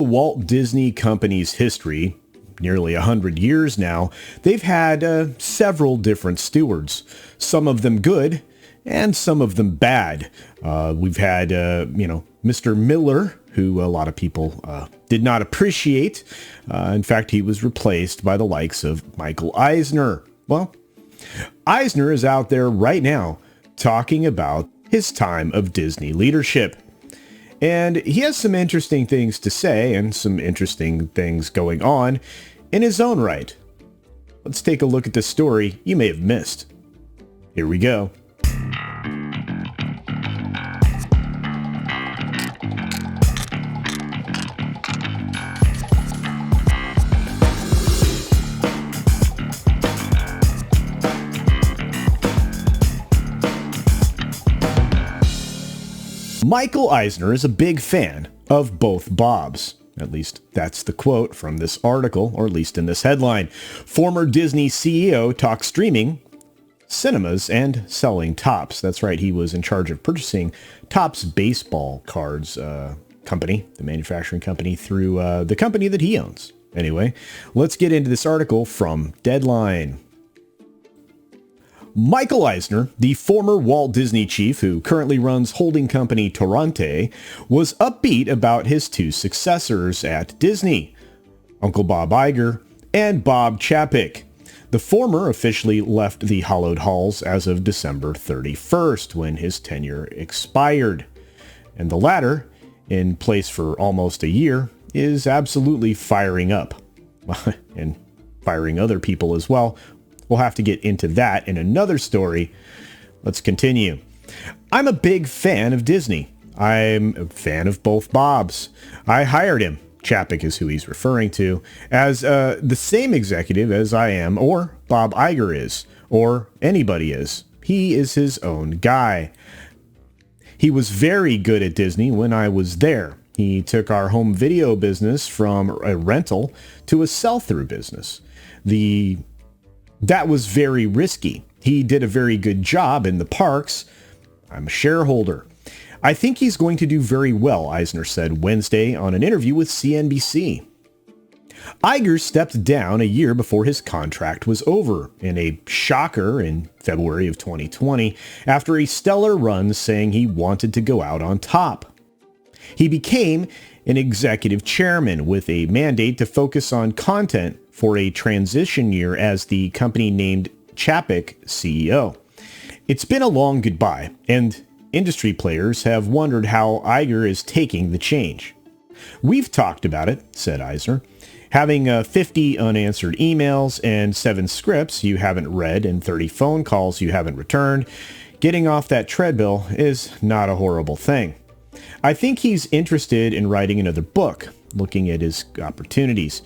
Walt Disney Company's history, nearly 100 years now, they've had several different stewards, some of them good and some of them bad. We've had, Mr. Miller, who a lot of people did not appreciate. In fact, he was replaced by the likes of Michael Eisner. Well, Eisner is out there right now talking about his time of Disney leadership. And he has some interesting things to say and some interesting things going on in his own right. Let's take a look at this story you may have missed. Here we go. Michael Eisner is a big fan of both Bobs. At least that's the quote from this article, or at least in this headline. Former Disney CEO talks streaming, cinemas, and selling Topps. That's right, he was in charge of purchasing Topps baseball cards company, the manufacturing company, through the company that he owns. Anyway, let's get into this article from Deadline. Michael Eisner, the former Walt Disney chief who currently runs holding company Toronto, was upbeat about his two successors at Disney, Uncle Bob Iger and Bob Chapek. The former officially left the hallowed halls as of December 31st, when his tenure expired. And the latter, in place for almost a year, is absolutely firing up. And firing other people as well. We'll have to get into that in another story. Let's continue. I'm a big fan of Disney. I'm a fan of both Bobs. I hired him, Chapek is who he's referring to, as the same executive as I am, or Bob Iger is, or anybody is. He is his own guy. He was very good at Disney when I was there. He took our home video business from a rental to a sell-through business. That was very risky. He did a very good job in the parks. I'm a shareholder. I think he's going to do very well, Eisner said Wednesday on an interview with CNBC. Iger stepped down a year before his contract was over, in a shocker in February of 2020, after a stellar run saying he wanted to go out on top. He became an executive chairman with a mandate to focus on content for a transition year as the company named Chapek CEO. It's been a long goodbye, and industry players have wondered how Iger is taking the change. We've talked about it, said Eisner. Having 50 unanswered emails and 7 scripts you haven't read and 30 phone calls you haven't returned, getting off that treadmill is not a horrible thing. I think he's interested in writing another book, looking at his opportunities.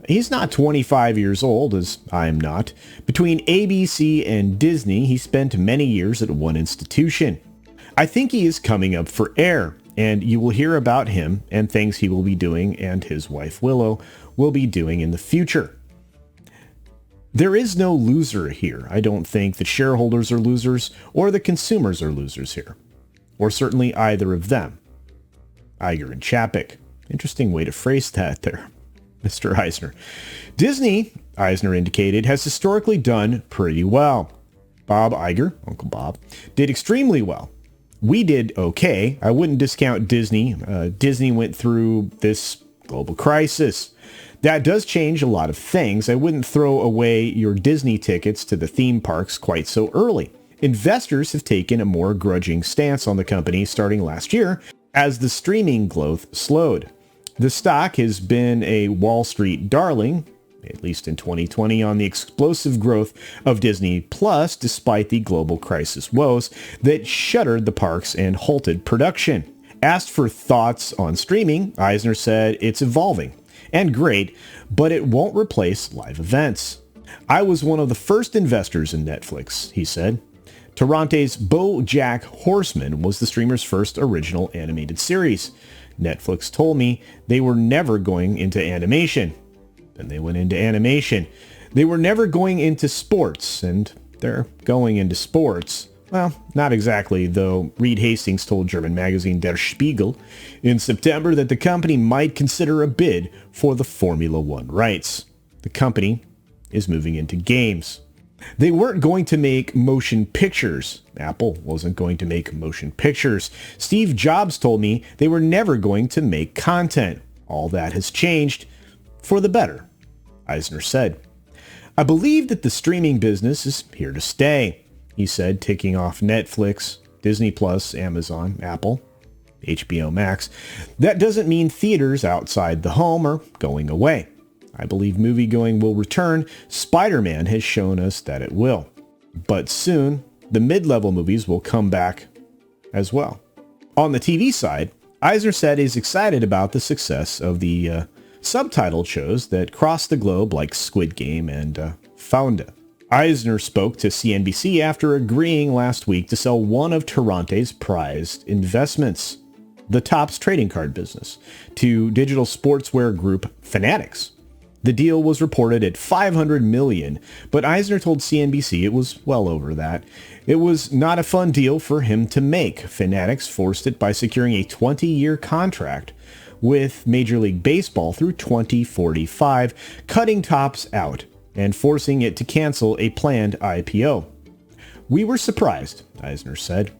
He's not 25 years old, as I am not. Between ABC and Disney, he spent many years at one institution. I think he is coming up for air, and you will hear about him and things he will be doing and his wife Willow will be doing in the future. There is no loser here. I don't think the shareholders are losers or the consumers are losers here, or certainly either of them. Iger and Chapek. Interesting way to phrase that there, Mr. Eisner. Disney, Eisner indicated, has historically done pretty well. Bob Iger, Uncle Bob, did extremely well. We did okay. I wouldn't discount Disney. Disney went through this global crisis. That does change a lot of things. I wouldn't throw away your Disney tickets to the theme parks quite so early. Investors have taken a more grudging stance on the company starting last year as the streaming growth slowed. The stock has been a Wall Street darling, at least in 2020, on the explosive growth of Disney Plus despite the global crisis woes that shuttered the parks and halted production. Asked for thoughts on streaming, Eisner said it's evolving and great, but it won't replace live events. I was one of the first investors in Netflix, he said. Toronto's BoJack Horseman was the streamer's first original animated series. Netflix told me they were never going into animation. Then they went into animation. They were never going into sports, and they're going into sports. Well, not exactly, though Reed Hastings told German magazine Der Spiegel in September that the company might consider a bid for the Formula One rights. The company is moving into games. They weren't going to make motion pictures. Apple wasn't going to make motion pictures. Steve Jobs told me they were never going to make content. All that has changed for the better, Eisner said. I believe that the streaming business is here to stay, he said, ticking off Netflix, Disney Plus, Amazon, Apple, HBO Max. That doesn't mean theaters outside the home are going away. I believe moviegoing will return. Spider-Man has shown us that it will. But soon, the mid-level movies will come back as well. On the TV side, Eisner said he's excited about the success of the subtitled shows that cross the globe like Squid Game and Founda. Eisner spoke to CNBC after agreeing last week to sell one of Toronte's prized investments, the Topps trading card business, to digital sportswear group Fanatics. The deal was reported at $500 million, but Eisner told CNBC it was well over that. It was not a fun deal for him to make. Fanatics forced it by securing a 20-year contract with Major League Baseball through 2045, cutting Topps out and forcing it to cancel a planned IPO. We were surprised, Eisner said,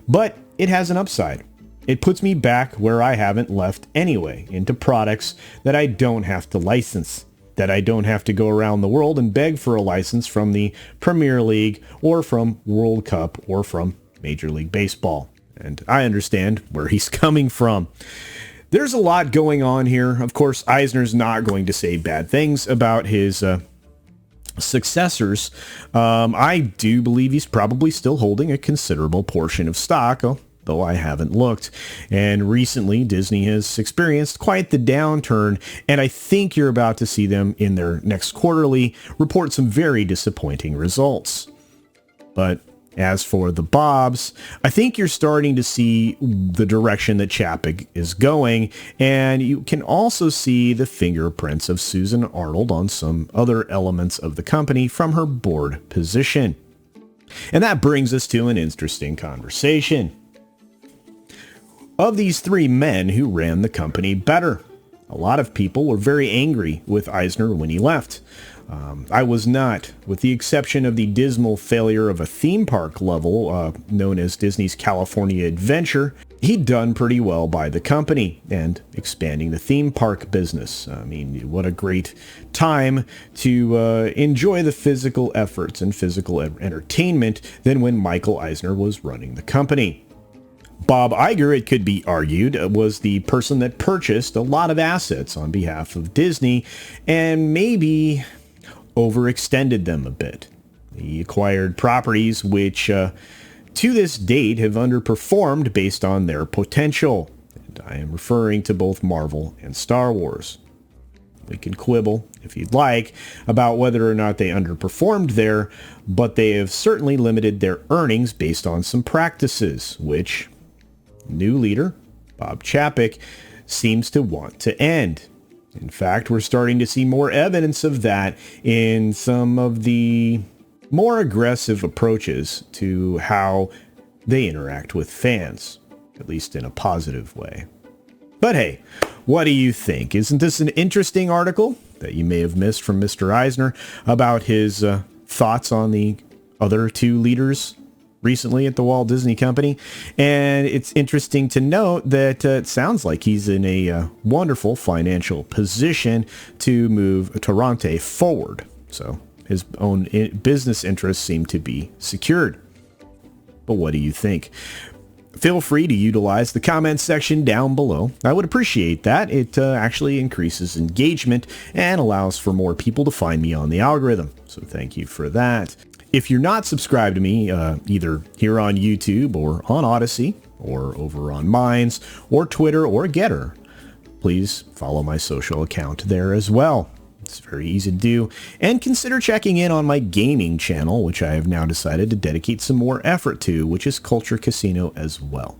but it has an upside. It puts me back where I haven't left anyway, into products that I don't have to license, that I don't have to go around the world and beg for a license from the Premier League or from World Cup or from Major League Baseball. And I understand where he's coming from. There's a lot going on here. Of course, Eisner's not going to say bad things about his successors. I do believe he's probably still holding a considerable portion of stock, though I haven't looked. And recently, Disney has experienced quite the downturn, and I think you're about to see them in their next quarterly report some very disappointing results. But as for the Bobs, I think you're starting to see the direction that Chapek is going, and you can also see the fingerprints of Susan Arnold on some other elements of the company from her board position. And that brings us to an interesting conversation. Of these three men, who ran the company better? A lot of people were very angry with Eisner when he left. I was not, with the exception of the dismal failure of a theme park level known as Disney's California Adventure. He'd done pretty well by the company and expanding the theme park business. I mean, what a great time to enjoy the physical efforts and physical entertainment than when Michael Eisner was running the company. Bob Iger, it could be argued, was the person that purchased a lot of assets on behalf of Disney and maybe overextended them a bit. He acquired properties which, to this date, have underperformed based on their potential. And I am referring to both Marvel and Star Wars. We can quibble, if you'd like, about whether or not they underperformed there, but they have certainly limited their earnings based on some practices, which new leader, Bob Chapek, seems to want to end. In fact, we're starting to see more evidence of that in some of the more aggressive approaches to how they interact with fans, at least in a positive way. But hey, what do you think? Isn't this an interesting article that you may have missed from Mr. Eisner about his thoughts on the other two leaders recently at the Walt Disney Company? And it's interesting to note that it sounds like he's in a wonderful financial position to move Toronto forward. So his own business interests seem to be secured. But what do you think? Feel free to utilize the comments section down below. I would appreciate that. It actually increases engagement and allows for more people to find me on the algorithm. So thank you for that. If you're not subscribed to me, either here on YouTube or on Odyssey or over on Minds or Twitter or Getter, please follow my social account there as well. It's very easy to do. And consider checking in on my gaming channel, which I have now decided to dedicate some more effort to, which is CultureCasino as well.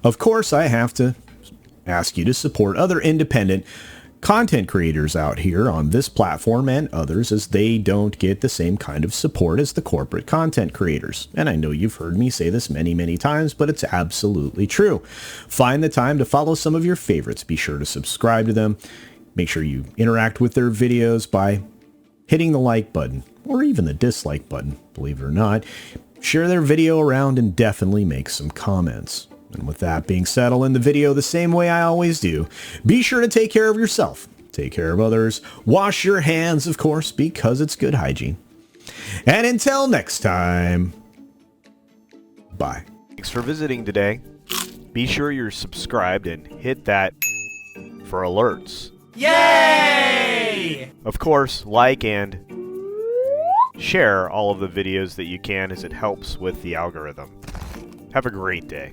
Of course, I have to ask you to support other independent content creators out here on this platform and others, as they don't get the same kind of support as the corporate content creators. And I know you've heard me say this many, many times, but it's absolutely true. Find the time to follow some of your favorites. Be sure to subscribe to them. Make sure you interact with their videos by hitting the like button or even the dislike button, believe it or not. Share their video around and definitely make some comments. And with that being said, I'll end the video the same way I always do. Be sure to take care of yourself, take care of others, wash your hands, of course, because it's good hygiene. And until next time, bye. Thanks for visiting today. Be sure you're subscribed and hit that for alerts. Yay! Of course, like and share all of the videos that you can, as it helps with the algorithm. Have a great day.